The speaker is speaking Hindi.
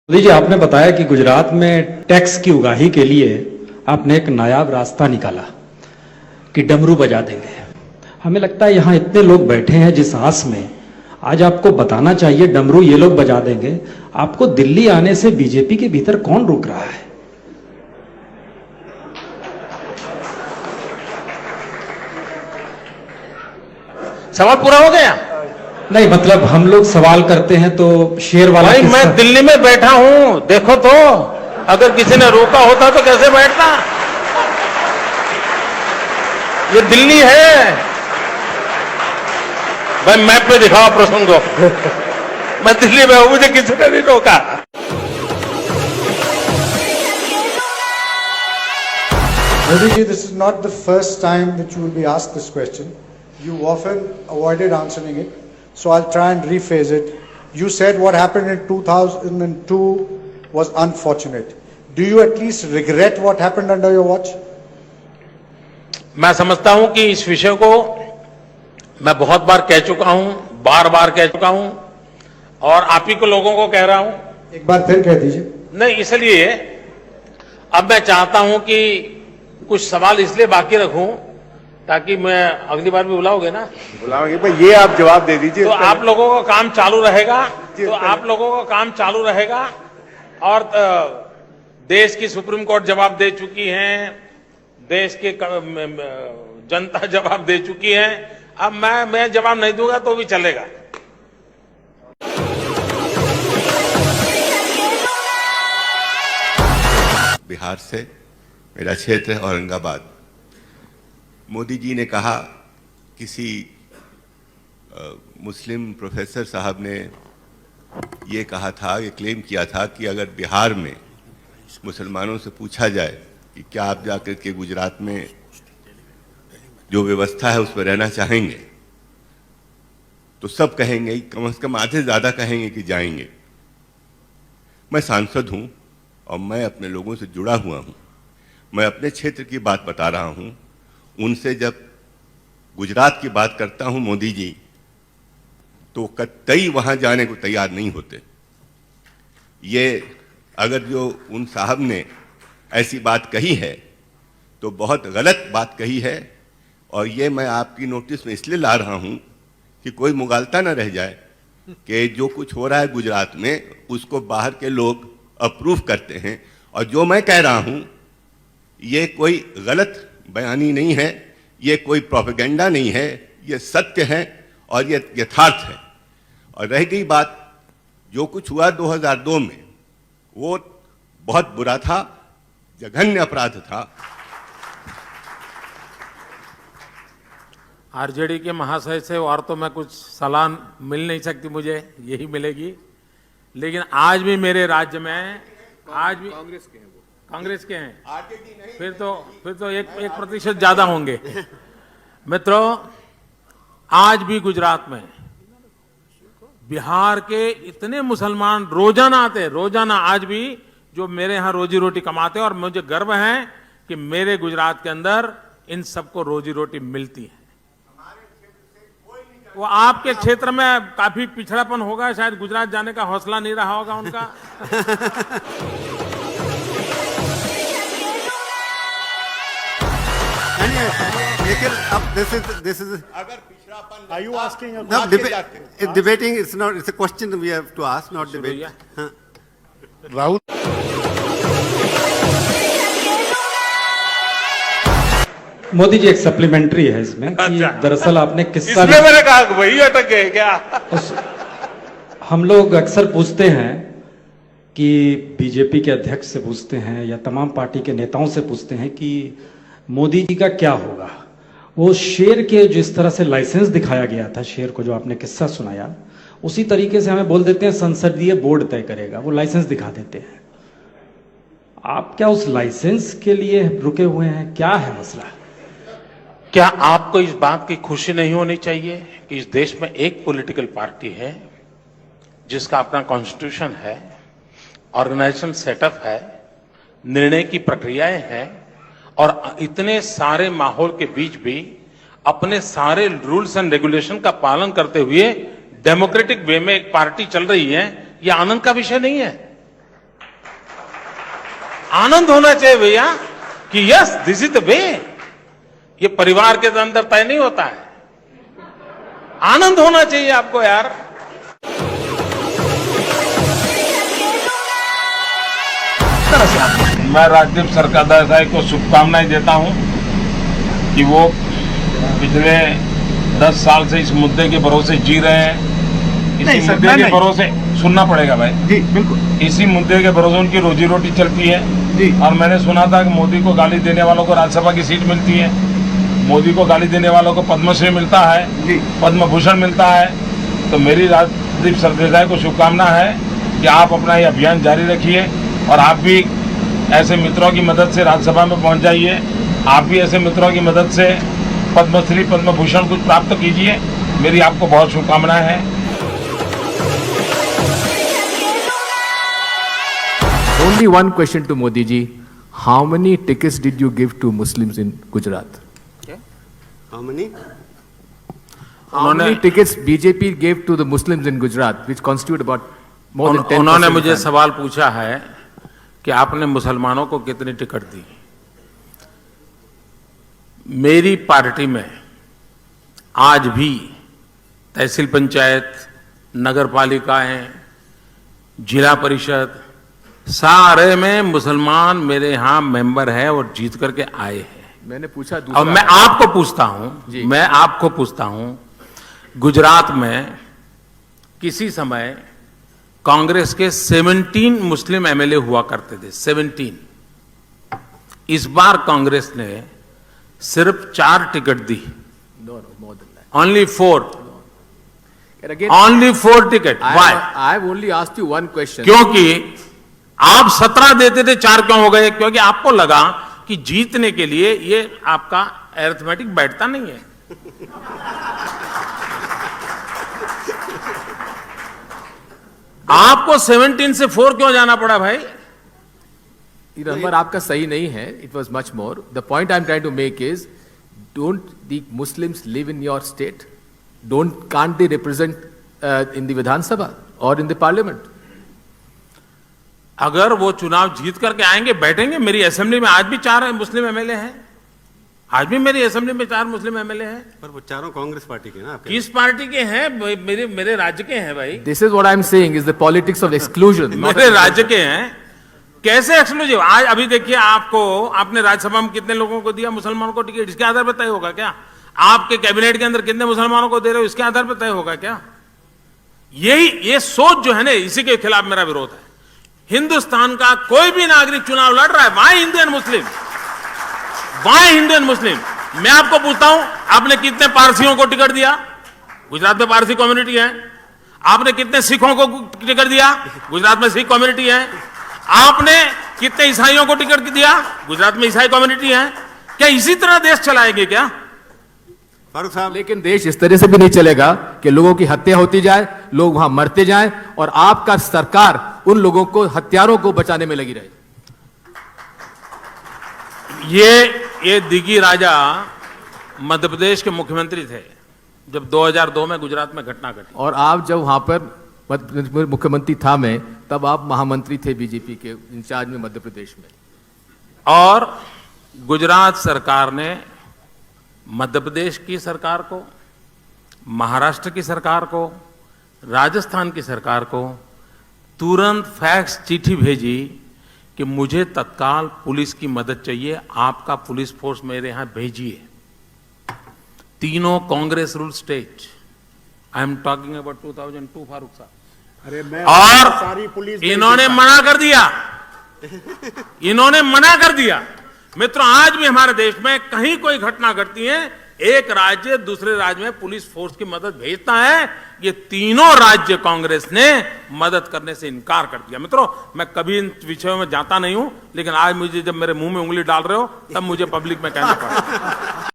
मोदी जी, आपने बताया कि गुजरात में टैक्स की उगाही के लिए आपने एक नायाब रास्ता निकाला कि डमरू बजा देंगे। हमें लगता है यहाँ इतने लोग बैठे हैं जिस आस में, आज आपको बताना चाहिए डमरू ये लोग बजा देंगे। आपको दिल्ली आने से बीजेपी के भीतर कौन रोक रहा है? सवाल पूरा हो गया? नहीं, मतलब हम लोग सवाल करते हैं तो शेर वाला भाई मैं दिल्ली में बैठा हूं, देखो तो अगर किसी ने रोका होता तो कैसे बैठता। ये दिल्ली है भाई, मैप पे दिखाओ प्रसंग को। मैं दिल्ली में हूं, मुझे किसी ने नहीं रोका। Modi ji, this is not the first time that you will be asked this question. You often avoided answering it, so I'll try and rephrase it. You said what happened in 2002 was unfortunate. Do you at least regret what happened under your watch? मैं समझता हूं कि इस विषय को मैं बहुत बार कह चुका हूं, बार बार कह चुका हूं, और आप ही को लोगों को कह रहा हूं। एक बार फिर कह दीजिए। नहीं, इसलिए अब मैं चाहता हूं कि कुछ सवाल इसलिए बाकी रखूं ताकि मैं अगली बार भी बुलाओगे ना? बुलाओगे भाई, ये आप जवाब दे दीजिए। तो आप लोगों का काम चालू रहेगा, तो आप लोगों का काम चालू रहेगा। और देश की सुप्रीम कोर्ट जवाब दे चुकी है, देश के जनता जवाब दे चुकी है। अब मैं जवाब नहीं दूंगा तो भी चलेगा। बिहार से, मेरा क्षेत्र है औरंगाबाद। मोदी जी ने कहा, किसी मुस्लिम प्रोफेसर साहब ने ये कहा था, ये क्लेम किया था कि अगर बिहार में मुसलमानों से पूछा जाए कि क्या आप जाकर के गुजरात में जो व्यवस्था है उस पर रहना चाहेंगे, तो सब कहेंगे, कम से कम आधे ज़्यादा कहेंगे कि जाएंगे। मैं सांसद हूँ और मैं अपने लोगों से जुड़ा हुआ हूँ। मैं अपने क्षेत्र की बात बता रहा हूँ। उनसे जब गुजरात की बात करता हूँ मोदी जी, तो कतई वहाँ जाने को तैयार नहीं होते। ये अगर जो उन साहब ने ऐसी बात कही है तो बहुत गलत बात कही है, और ये मैं आपकी नोटिस में इसलिए ला रहा हूँ कि कोई मुगालता न रह जाए कि जो कुछ हो रहा है गुजरात में उसको बाहर के लोग अप्रूव करते हैं। और जो मैं कह रहा हूँ ये कोई गलत बयानी नहीं है, ये कोई प्रोपेगेंडा नहीं है, ये सत्य है और ये यथार्थ है। और रह गई बात, जो कुछ हुआ 2002 में, वो बहुत बुरा था, जघन्य अपराध था। आरजेडी के महाशय से और तो मैं कुछ सलाह मिल नहीं सकती, मुझे यही मिलेगी। लेकिन आज भी मेरे राज्य में, आज भी कांग्रेस के हैं, फिर तो 1% ज्यादा होंगे। मित्रों, आज भी गुजरात में बिहार के इतने मुसलमान रोजाना आते हैं, रोजाना आज भी, जो मेरे यहाँ रोजी रोटी कमाते हैं। और मुझे गर्व है कि मेरे गुजरात के अंदर इन सबको रोजी रोटी मिलती है। वो आपके क्षेत्र में काफी पिछड़ापन होगा, शायद गुजरात जाने का हौसला नहीं रहा होगा उनका। लेकिन अब this is अगर पिछड़ापन, Are you asking a no, debating is not, it's a question we have to ask, not debate. हाँ। राहुल, मोदी जी, एक सप्लीमेंट्री है इसमें कि दरअसल आपने किस्सा इसमें मैंने कहा वही अटक गए क्या? हम लोग अक्सर पूछते हैं कि बीजेपी के अध्यक्ष से पूछते हैं या तमाम पार्टी के नेताओं से पूछते हैं कि मोदी जी का क्या होगा। वो शेर के जिस तरह से लाइसेंस दिखाया गया था, शेर को जो आपने किस्सा सुनाया, उसी तरीके से हमें बोल देते हैं संसदीय बोर्ड तय करेगा, वो लाइसेंस दिखा देते हैं। आप क्या उस लाइसेंस के लिए रुके हुए हैं? क्या है मसला? क्या आपको इस बात की खुशी नहीं होनी चाहिए कि इस देश में एक पॉलिटिकल पार्टी है जिसका अपना कॉन्स्टिट्यूशन है, ऑर्गेनाइजेशन सेटअप है, निर्णय की प्रक्रियाएं हैं, और इतने सारे माहौल के बीच भी अपने सारे रूल्स एंड रेगुलेशन का पालन करते हुए डेमोक्रेटिक वे में एक पार्टी चल रही है? यह आनंद का विषय नहीं है। आनंद होना चाहिए भैया कि yes this is the way. ये परिवार के अंदर तय नहीं होता है, आनंद होना चाहिए आपको यार। मैं राजदीप सरकार साहब को शुभकामनाएं देता हूं कि वो पिछले 10 साल से इस मुद्दे के भरोसे जी रहे हैं। इसी मुद्दे के भरोसे सुनना पड़ेगा भाई जी, बिल्कुल इसी मुद्दे के भरोसे उनकी रोजी रोटी चलती है जी। और मैंने सुना था कि मोदी को गाली देने वालों को राज्यसभा की सीट मिलती है, मोदी को गाली देने वालों को पद्मश्री मिलता है, पद्म भूषण मिलता है। तो मेरी राजदीप सरदेसाई को शुभकामना है कि आप अपना ये अभियान जारी रखिए और आप भी ऐसे मित्रों की मदद से राज्यसभा में पहुंच जाइए। आप भी ऐसे मित्रों की मदद से पद्मश्री पद्म भूषण कुछ प्राप्त कीजिए। मेरी आपको बहुत शुभकामनाएं हैं। Only one question to Modi ji. How many tickets did you give to Muslims in Gujarat? How many? How many tickets BJP gave to the Muslims in Gujarat, which constitute about more than 10%? उन्होंने मुझे सवाल पूछा है कि आपने मुसलमानों को कितनी टिकट दी। मेरी पार्टी में आज भी तहसील पंचायत, नगर पालिकाएं, जिला परिषद सारे में मुसलमान मेरे यहाँ मेंबर है और जीत करके आए हैं। मैंने पूछा और मैं आपको पूछता हूं, गुजरात में किसी समय कांग्रेस के 17 मुस्लिम एमएलए हुआ करते थे, 17। इस बार कांग्रेस ने सिर्फ 4 ticket the, only 4, only 4 ticket. Why? I have only asked you one question. क्योंकि आप 17 देते थे, 4 क्यों हो गए? क्योंकि आपको लगा कि जीतने के लिए ये आपका अरिथमेटिक बैठता नहीं है। आपको 17 से 4 क्यों जाना पड़ा भाई? ये नंबर आपका सही नहीं है। It was much more. The point I am trying to make is, don't the Muslims live in your state? Can't they represent in the Vidhan Sabha और इन द पार्लियामेंट? अगर वो चुनाव जीत करके आएंगे, बैठेंगे। मेरी असेंबली में आज भी 4 मुस्लिम एमएलए हैं, आज भी मेरी असेंबली में 4 मुस्लिम एमएलए हैं। पर वो चारों कांग्रेस पार्टी के ना? किस पार्टी के हैं? मेरे राज्य के हैं भाई। This is what I am saying is the politics of exclusion. मेरे राज्य के हैं, कैसे एक्सक्लूसिव? आज अभी देखिए, आपने राज्यसभा में कितने लोगों को दिया मुसलमानों को टिकट? इसके आधार पर तय होगा क्या? आपके कैबिनेट के अंदर कितने मुसलमानों को दे रहे हो, इसके आधार पर तय होगा क्या? ये सोच जो है ना, इसी के खिलाफ मेरा विरोध है। हिंदुस्तान का कोई भी नागरिक चुनाव लड़ रहा है, why Indian Muslim, why Indian Muslim. मैं आपको पूछता हूं, आपने कितने पारसियों को टिकट दिया? गुजरात में पारसी कम्युनिटी है। आपने कितने सिखों को टिकट दिया? गुजरात में सिख कम्युनिटी है। आपने कितने ईसाइयों को टिकट दिया? गुजरात में ईसाई कम्युनिटी है। क्या इसी तरह देश चलाएंगे क्या? फारूक साहब, लेकिन देश इस तरह से भी नहीं चलेगा कि लोगों की हत्या होती जाए, लोग वहां मरते जाएं और आपका सरकार उन लोगों को, हत्यारों को बचाने में लगी रहे। ये दिगी राजा मध्य प्रदेश के मुख्यमंत्री थे जब 2002 में गुजरात में घटना घटी। और आप जब वहां पर मुख्यमंत्री था मैं, तब आप महामंत्री थे बीजेपी के इंचार्ज में मध्य प्रदेश में। और गुजरात सरकार ने मध्य प्रदेश की सरकार को, महाराष्ट्र की सरकार को, राजस्थान की सरकार को तुरंत फैक्स चिट्ठी भेजी कि मुझे तत्काल पुलिस की मदद चाहिए, आपका पुलिस फोर्स मेरे यहां भेजिए। तीनों Congress rule state. I am talking about 2002 Farooq साहब। अरे मैं और सारी पुलिस इन्होंने मना कर दिया। इन्होंने मना कर दिया। मित्रों, आज भी हमारे देश में कहीं कोई घटना घटती है, एक राज्य दूसरे राज्य में पुलिस फोर्स की मदद भेजता है। ये तीनों राज्य कांग्रेस ने मदद करने से इनकार कर दिया। मित्रों, मैं कभी इन विषयों में जाता नहीं हूं, लेकिन आज मुझे जब मेरे मुंह में उंगली डाल रहे हो, तब मुझे पब्लिक में कहना पड़ा।